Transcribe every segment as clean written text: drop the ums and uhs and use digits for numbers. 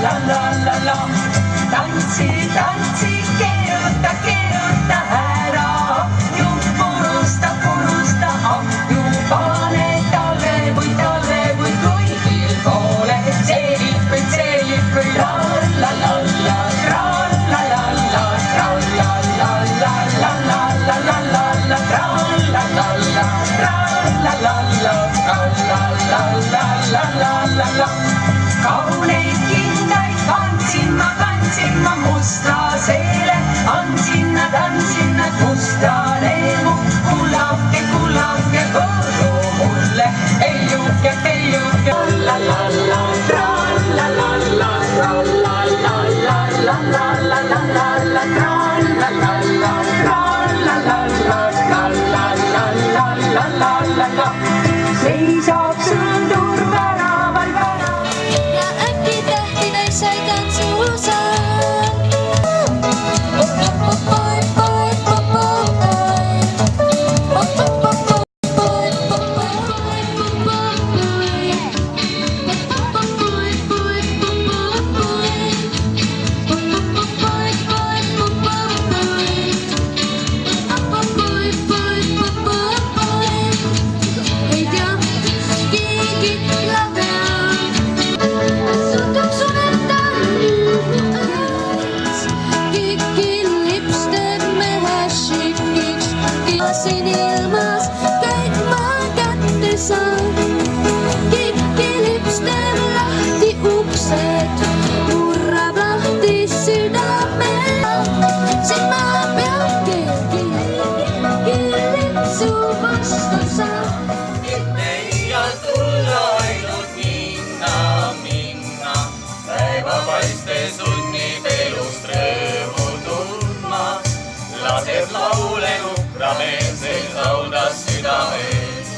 la. Tantsi, tantsi, keeruta, keeruta ära. Ju purusta, purusta, ju pane talve või kuigil poole. Seelipõi, la-la-la-la, tra-la-la-la, tra-la-la-la-la-la-la-la-la-la, tra-la-la-la, tra-la-la-la-la-la-la-la-la-la. Kauneid kindaid kandsin ma musta seele, andsin nad musta neemu. Kullake, kullake, võõru mulle, peiuke, la-la-la, tra-la-la-la, tra-la-la-la-la-la-la-la-la-la, tra-la-la-la, tra-la-la-la-la-la-la-la-la-la. Seisab sõdur väraval. Ja äkki tähtides sai tantsuusa. Siin ilmas kõik ma kätte saan. Kikki lipstab lahti uksed, murrab lahti südame. Siin ma pean keegi lipsu vastu saab. Ei ja tulla ainult minna. Päeva paiste sunnib elust rõõmu tundma. Laseb laulenu rameelses raudas südames.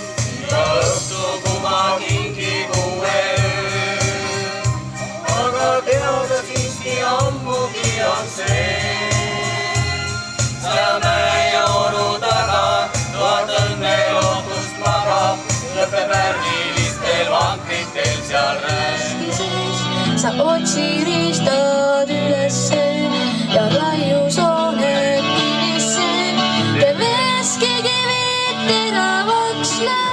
Ja õhtu kuma kingib uue öö. Aga teada siiski ammugi on see. Saja mäe ja oru taga tuhat õnne lootust magab. Lõpeb värvilistel vankritel seal rääs. Sa otsi riistad ülesse ja raiu sooned kinisse. Te veskigi viid teravaks läheb.